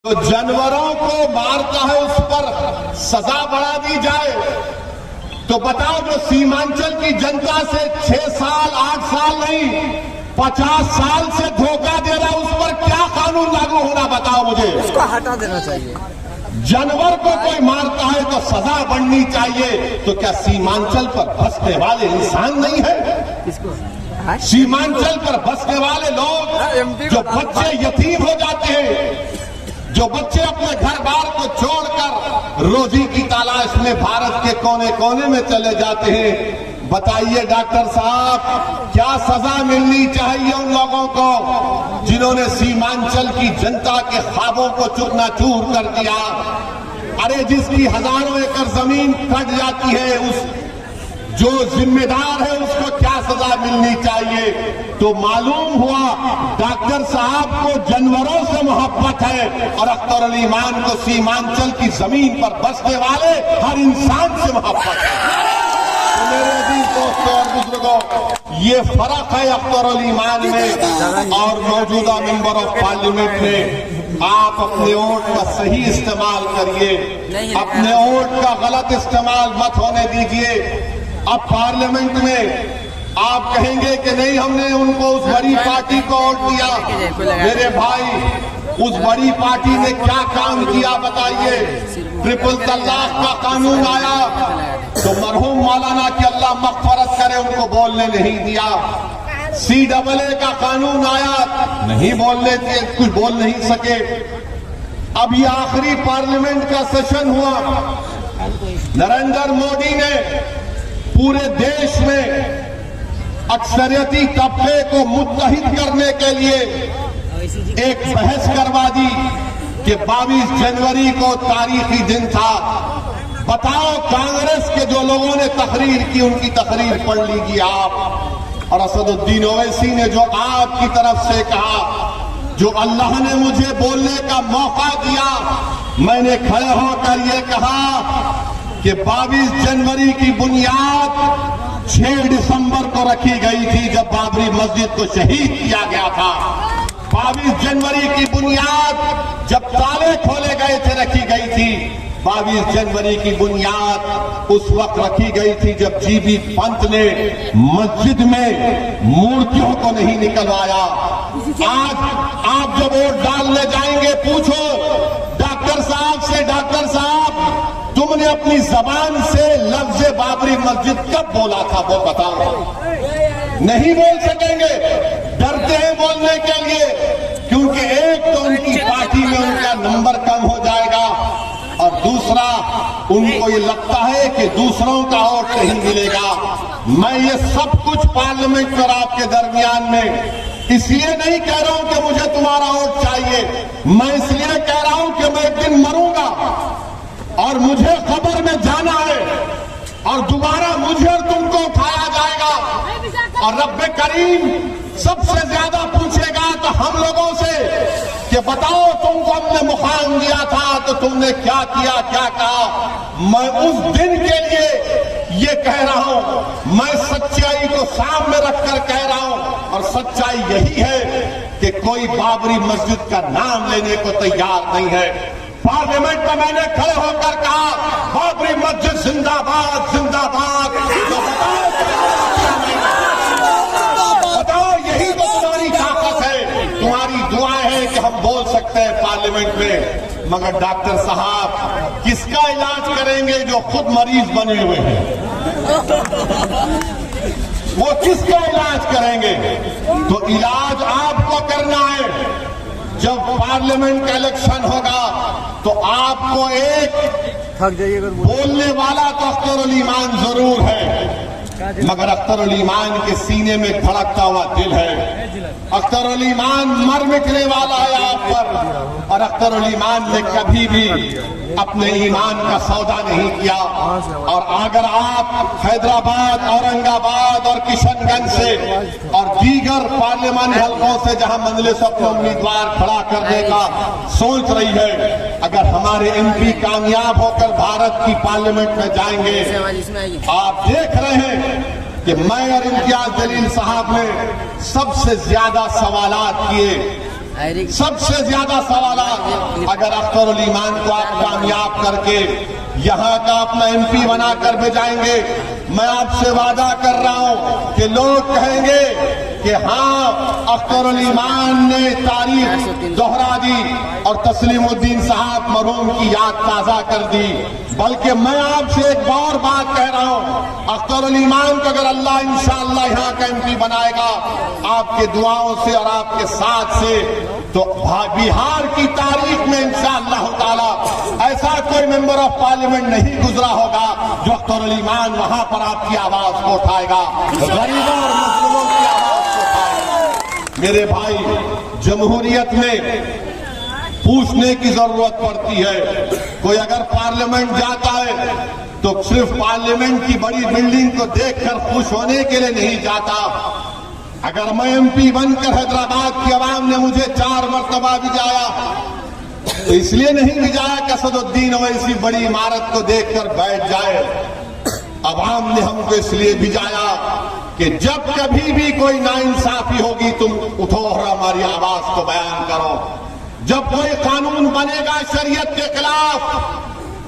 तो जानवरों को मारता है उस पर सजा बढ़ा दी जाए। तो बताओ, जो सीमांचल की जनता से 6 साल 8 साल नहीं 50 साल से धोखा दे रहा है, उस पर क्या कानून लागू होना, बताओ मुझे। उसको हटा देना चाहिए। जानवर को कोई मारता है तो सजा बढ़नी चाहिए। तो क्या सीमांचल पर बसने वाले इंसान नहीं है? सीमांचल पर बसने वाले लोग, जो बच्चे यतीम हो जाते हैं, जो बच्चे अपने घर बार को छोड़कर रोजी की तलाश में भारत के कोने कोने में चले जाते हैं, बताइए डॉक्टर साहब, क्या सजा मिलनी चाहिए उन लोगों को जिन्होंने सीमांचल की जनता के ख्वाबों को चूरनाचूर कर दिया? अरे जिसकी हजारों एकड़ जमीन कट जाती है, उस जो जिम्मेदार है उसको क्या सजा मिलनी चाहिए? तो मालूम हुआ डॉक्टर साहब को जानवरों से मोहब्बत है और अख्तर अली ईमान को सीमांचल की जमीन पर बसने वाले हर इंसान से मोहब्बत है। तो मेरे अजीज दोस्तों और बुजुर्गों, ये फर्क है अख्तर अली ईमान में और मौजूदा मेंबर ऑफ पार्लियामेंट में। आप अपने वोट का सही इस्तेमाल करिए, अपने वोट का गलत इस्तेमाल मत होने दीजिए। अब पार्लियामेंट में आप कहेंगे कि नहीं, हमने उनको उस बड़ी पार्टी को वोट दिया। मेरे भाई, उस बड़ी पार्टी ने क्या काम किया बताइए? ट्रिपल तलाक का कानून आया तो मरहूम मौलाना की अल्लाह मग़फ़िरत करे, उनको बोलने नहीं दिया। CAA का कानून आया, नहीं बोलने दिए, कुछ बोल नहीं सके। अब ये आखिरी पार्लियामेंट का सेशन हुआ, नरेंद्र मोदी ने पूरे देश में अक्सरियती तबके को मुत्तहिद करने के लिए एक बहस करवा दी कि 22 जनवरी को तारीखी दिन था। बताओ, कांग्रेस के जो लोगों ने तकरीर की, उनकी तकरीर पढ़ लीजिए आप। और असदुद्दीन ओवैसी ने जो आपकी तरफ से कहा, जो अल्लाह ने मुझे बोलने का मौका दिया, मैंने खड़े होकर ये कहा कि 22 जनवरी की बुनियाद 6 दिसंबर को रखी गई थी, जब बाबरी मस्जिद को शहीद किया गया था। 22 जनवरी की बुनियाद जब ताले खोले गए थे रखी गई थी। 22 जनवरी की बुनियाद उस वक्त रखी गई थी जब जीबी पंत ने मस्जिद में मूर्तियों को नहीं निकलवाया। आज आप जब वोट डालने जाएंगे, पूछो डॉक्टर साहब से, डॉक्टर साहब, तुमने अपनी जबान से लफ्ज बाबरी मस्जिद कब बोला था, वो बताओ। नहीं बोल सकेंगे, डरते हैं बोलने के लिए, क्योंकि एक तो उनकी पार्टी में उनका नंबर कम हो जाएगा और दूसरा उनको ये लगता है कि दूसरों का वोट नहीं मिलेगा। मैं ये सब कुछ पार्लियामेंट और आपके दरमियान में इसलिए नहीं कह रहा हूं कि मुझे तुम्हारा वोट चाहिए, मैं इसलिए कह रहा हूं कि मैं एक दिन मरूंगा और मुझे खबर में जाना है और दोबारा मुझे और तुमको उठाया जाएगा और रब्बे करीम सबसे ज्यादा पूछेगा तो हम लोगों से कि बताओ, तुमको हमने मुकाम दिया था तो तुमने क्या किया, क्या कहा। मैं उस दिन के लिए ये कह रहा हूं, मैं सच्चाई को सामने रखकर कह रहा हूं और सच्चाई यही है कि कोई बाबरी मस्जिद का नाम लेने को तैयार नहीं है। पार्लियामेंट में मैंने खड़े होकर कहा, बाबरी मस्जिद जिंदाबाद जिंदाबाद। तो बताओ, यही तो तुम्हारी ताकत है, तुम्हारी दुआएं हैं कि हम बोल सकते हैं पार्लियामेंट में। मगर डॉक्टर साहब, किसका इलाज करेंगे जो खुद मरीज बने हुए हैं? वो किसका इलाज करेंगे? तो इलाज आपको करना है। जब पार्लियामेंट का इलेक्शन होगा तो आपको एक बोलने वाला तो अख्तर अली ईमान जरूर है, मगर अख्तर अली ईमान के सीने में धड़कता हुआ दिल है। अख्तर अली ईमान मर मिटने वाला है आप पर, और अख्तर अली ईमान ने कभी भी अपने ईमान का सौदा नहीं किया। और अगर आप हैदराबाद, औरंगाबाद और किशनगंज से और दीगर पार्लियामानी हलकों से जहां मजलिस अपने उम्मीदवार खड़ा करने का सोच रही है, अगर हमारे MP कामयाब होकर भारत की पार्लियामेंट में जाएंगे, आप देख रहे हैं कि मैं और इम्तियाज जलील साहब ने सबसे ज्यादा सवालात किए सबसे ज्यादा सवाल अगर अख्तरुल ईमान को आप कामयाब करके यहाँ का अपना MP बनाकर भेजाएंगे, मैं आपसे वादा कर रहा हूँ कि लोग कहेंगे कि हाँ अख्तरुल ईमान ने तारीख दोहरा दी और तस्लीमुद्दीन साहब मरहूम की याद ताजा कर दी। बल्कि मैं आपसे एक और बात कह रहा हूँ, अख्तरुल ईमान को अगर अल्लाह इंशाअल्लाह यहाँ का MP बनाएगा आपके दुआओं से और आपके साथ से, तो बिहार की तारीख में इंशाअल्लाह ताला ऐसा कोई मेंबर ऑफ पार्लियामेंट नहीं गुजरा होगा जो अख्तरुल ईमान वहां पर आपकी आवाज को उठाएगा, गरीबों और मजलूमों की आवाज को उठाएगा। मेरे भाई, जमहूरियत में पूछने की जरूरत पड़ती है। कोई अगर पार्लियामेंट जाता है तो सिर्फ पार्लियामेंट की बड़ी बिल्डिंग को देखकर खुश होने के लिए नहीं जाता। अगर मैं MP बनकर हैदराबाद की आवाम ने मुझे 4 मरतबा भिजाया तो इसलिए नहीं भिजाया कि असदुद्दीन ओवैसी बड़ी इमारत को देखकर बैठ जाए। आवाम ने हमको इसलिए भिजाया कि जब कभी भी कोई नाइंसाफी होगी तुम उठो और हमारी आवाज को बयान करो। जब कोई कानून बनेगा शरीयत के खिलाफ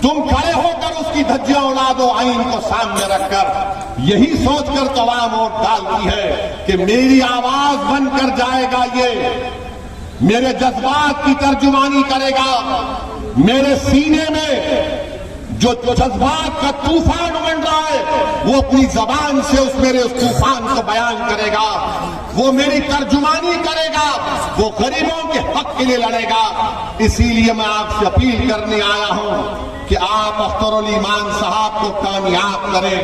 तुम खड़े होकर उसकी धज्जियां उड़ा दो आईन को सामने रखकर। यही सोचकर तो आवाम वोट डालती है कि मेरी आवाज बनकर जाएगा, ये मेरे जज्बात की तर्जुमानी करेगा, मेरे सीने में जो जज्बात का तूफान उमड़ रहा है वो अपनी जबान से उस तूफान को बयान करेगा, वो मेरी तर्जुमानी करेगा, वो गरीबों के हक के लिए लड़ेगा। इसीलिए मैं आपसे अपील करने आया हूं कि आप अख्तरुल ईमान साहब को कामयाब करें।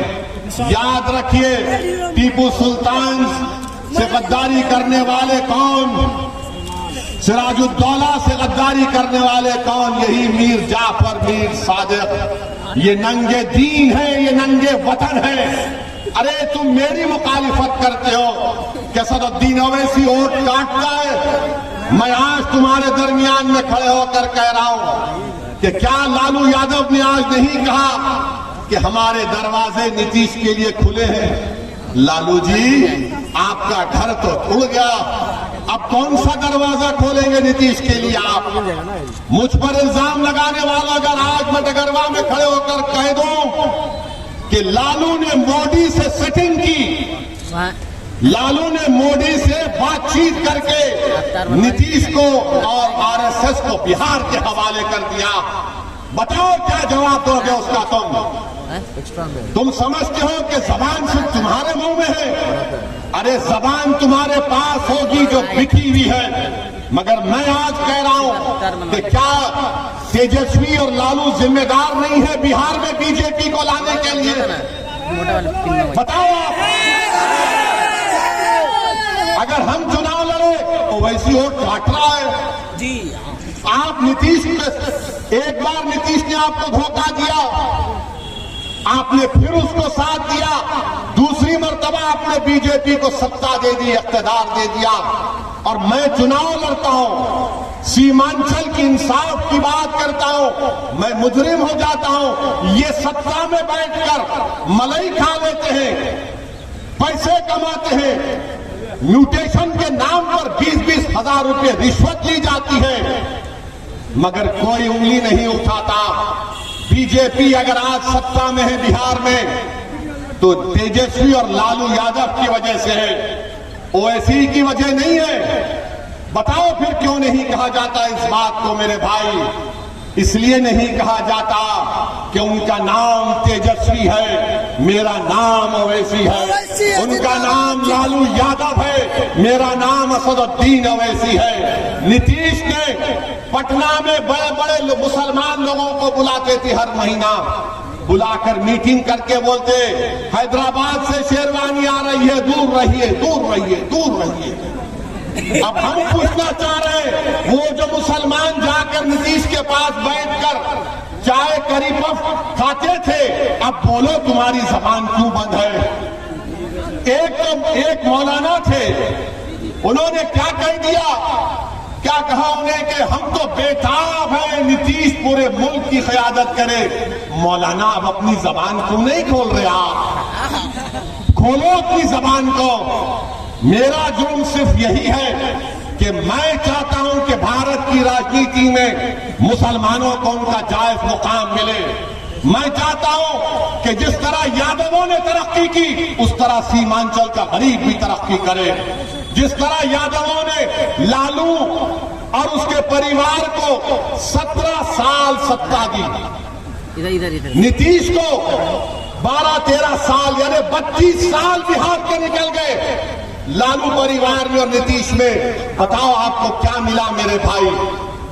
याद रखिए, टीपू सुल्तान से गद्दारी करने वाले कौन, सिराजुद्दौला से गद्दारी करने वाले कौन, यही मीर जाफर, मीर सादिक। ये नंगे दीन है, ये नंगे वतन है। अरे तुम मेरी मुखालिफत करते हो कि असदुद्दीन ओवैसी वोट काटता है। मैं आज तुम्हारे दरमियान में खड़े होकर कह रहा हूं कि क्या लालू यादव ने आज नहीं कहा कि हमारे दरवाजे नीतीश के लिए खुले हैं? लालू जी, आपका घर तो खुल गया, अब कौन सा दरवाजा खोलेंगे नीतीश के लिए आप? मुझ पर इल्जाम लगाने वाला अगर आज मैं डगरवा में खड़े होकर कह दूं कि लालू ने मोदी से सेटिंग की, लालू ने मोदी से बातचीत करके नीतीश को और RSS को बिहार के हवाले कर दिया, बताओ क्या जवाब दोगे उसका? तुम समझते हो कि जबान सिर्फ तुम्हारे मुंह में है? अरे जबान तुम्हारे पास होगी जो बिकी हुई है। मगर मैं आज कह रहा हूं कि क्या तेजस्वी और लालू जिम्मेदार नहीं है बिहार में BJP को लाने के लिए? बताओ आप। अगर हम चुनाव लड़े तो वैसी वोट काट रहा है जी। आप नीतीश, एक बार नीतीश ने आपको धोखा दिया, आपने फिर उसको साथ दिया, दूसरी मर्तबा आपने BJP को सत्ता दे दी, इख्तिदार दे दिया। और मैं चुनाव लड़ता हूं, सीमांचल की इंसाफ की बात करता हूं, मैं मुजरिम हो जाता हूं। ये सत्ता में बैठकर मलाई खा लेते हैं, पैसे कमाते हैं, म्यूटेशन के नाम पर 20-20 हजार रुपये रिश्वत ली जाती है, मगर कोई उंगली नहीं उठाता। BJP अगर आज सत्ता में है बिहार में तो तेजस्वी और लालू यादव की वजह से है, ओवैसी की वजह नहीं है। बताओ फिर क्यों नहीं कहा जाता इस बात को मेरे भाई? इसलिए नहीं कहा जाता कि उनका नाम तेजस्वी है, मेरा नाम ओवैसी है। उनका नाम लालू यादव है, मेरा नाम असदुद्दीन ओवैसी है। नीतीश ने पटना में बड़े बड़े मुसलमान लोगों को बुलाते थे, हर महीना बुलाकर मीटिंग करके बोलते हैदराबाद से शेरवानी आ रही है, दूर रहिए, दूर रहिए, दूर रहिए। अब हम पूछना चाह रहे हैं, वो जो मुसलमान जाकर नीतीश के पास बैठकर चाय करी पफ खाते थे, अब बोलो तुम्हारी जबान क्यों बंद है? एक मौलाना थे, उन्होंने क्या कह दिया, क्या कहा उन्हें कि हम तो बेताब हैं, नीतीश पूरे मुल्क की क़यादत करे। मौलाना अब अपनी जबान क्यों नहीं खोल रहे? आप खोलो अपनी जबान को। मेरा जुर्म सिर्फ यही है कि मैं चाहता हूं कि भारत की राजनीति में मुसलमानों को उनका जायज मुकाम मिले। मैं चाहता हूं कि जिस तरह यादवों ने तरक्की की उस तरह सीमांचल का गरीब भी तरक्की करे। जिस तरह यादवों ने लालू और उसके परिवार को 17 साल सत्ता दी, नीतीश को 12-13 साल यानी 32 साल बिहार के निकल गए लालू परिवार में और नीतीश में। बताओ आपको क्या मिला मेरे भाई?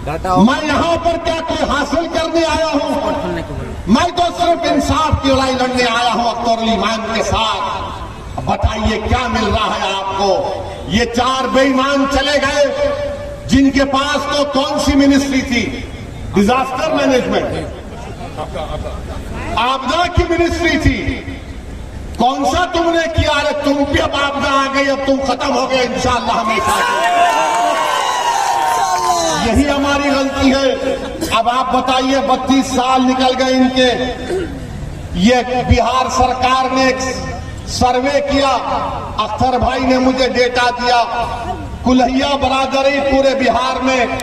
मैं यहां पर क्या कोई हासिल करने आया हूं? मैं तो सिर्फ इंसाफ की लड़ाई लड़ने आया हूं अख्तर ईमान के साथ। बताइए क्या मिल रहा है आपको? ये 4 बेईमान चले गए जिनके पास तो कौन सी मिनिस्ट्री थी? डिजास्टर मैनेजमेंट, आपदा की मिनिस्ट्री थी। कौन सा तुमने किया? अरे तुम भी अब आपदा आ गई, अब तुम खत्म हो गए इंशाअल्लाह हमेशा। यही हमारी गलती है। अब आप बताइए 32 साल निकल गए इनके। ये बिहार सरकार ने एक सर्वे किया, अख्तर भाई ने मुझे डेटा दिया, कुल्हिया बरादरी पूरे बिहार में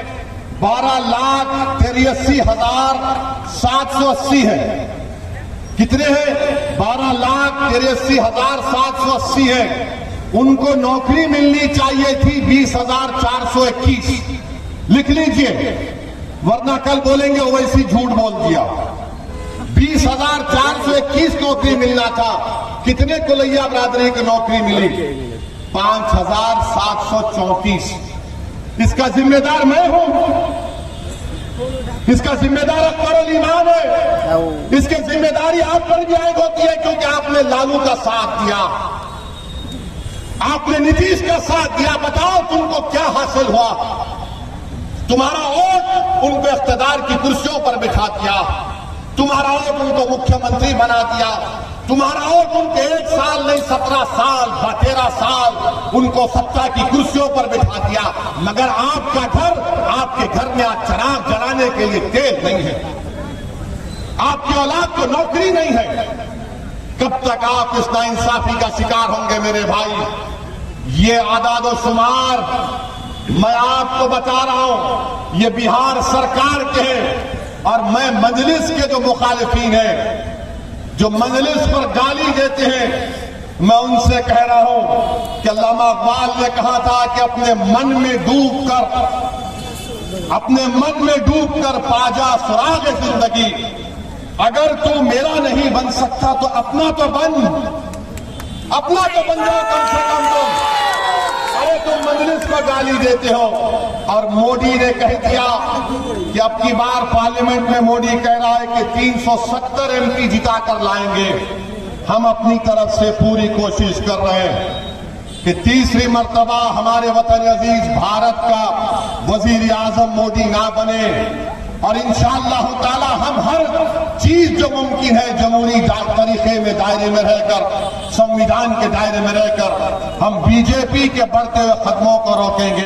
12,83,780 है। कितने हैं? 12,83,780 है। उनको नौकरी मिलनी चाहिए थी 20,421। लिख लीजिए, वरना कल बोलेंगे ओवैसी झूठ बोल दिया। 20,421 नौकरी मिलना था। कितने कुलैया बरादरी की नौकरी मिली? 5,734। इसका जिम्मेदार मैं हूं, इसका जिम्मेदार अख्तर ईमान है। इसकी जिम्मेदारी आप पर भी आएगी होती है क्योंकि आपने लालू का साथ दिया, आपने नीतीश का साथ दिया। बताओ तुमको क्या हासिल हुआ? तुम्हारा वोट उनको इख्तियार की कुर्सियों पर बिठा दिया, तुम्हारा वोट उनको मुख्यमंत्री बना दिया, तुम्हारा वोट उनको 1 साल नहीं 17 साल 13 साल उनको सत्ता की कुर्सियों पर बिठा दिया। मगर आपका घर, आपके घर में आज चिराग जलाने के लिए तेल नहीं है, आपकी औलाद को नौकरी नहीं है। कब तक आप इस नाइंसाफी का शिकार होंगे मेरे भाई? ये आदाद और शुमार मैं आपको बता रहा हूं, ये बिहार सरकार के हैं। और मैं मजलिस के जो मुखालिफिन हैं, जो मजलिस पर गाली देते हैं, मैं उनसे कह रहा हूं कि अल्लामा इकबाल ने कहा था कि अपने मन में डूबकर पाजा सुराग जिंदगी। अगर तू मेरा नहीं बन सकता तो अपना तो बन जाओ कम से कम तुम। अरे तुम मजलिस को गाली देते हो। और मोदी ने कह दिया कि अब की बार पार्लियामेंट में मोदी कह रहा है कि 370 MP जिताकर लाएंगे। हम अपनी तरफ से पूरी कोशिश कर रहे हैं कि तीसरी मर्तबा हमारे वतन अजीज भारत का वजीर आजम मोदी ना बने। और इंशाअल्लाह ताला हम हर चीज जो मुमकिन है जमहूरी तरीके में दायरे में रहकर, संविधान के दायरे में रहकर हम बीजेपी के बढ़ते हुए कदमों को रोकेंगे।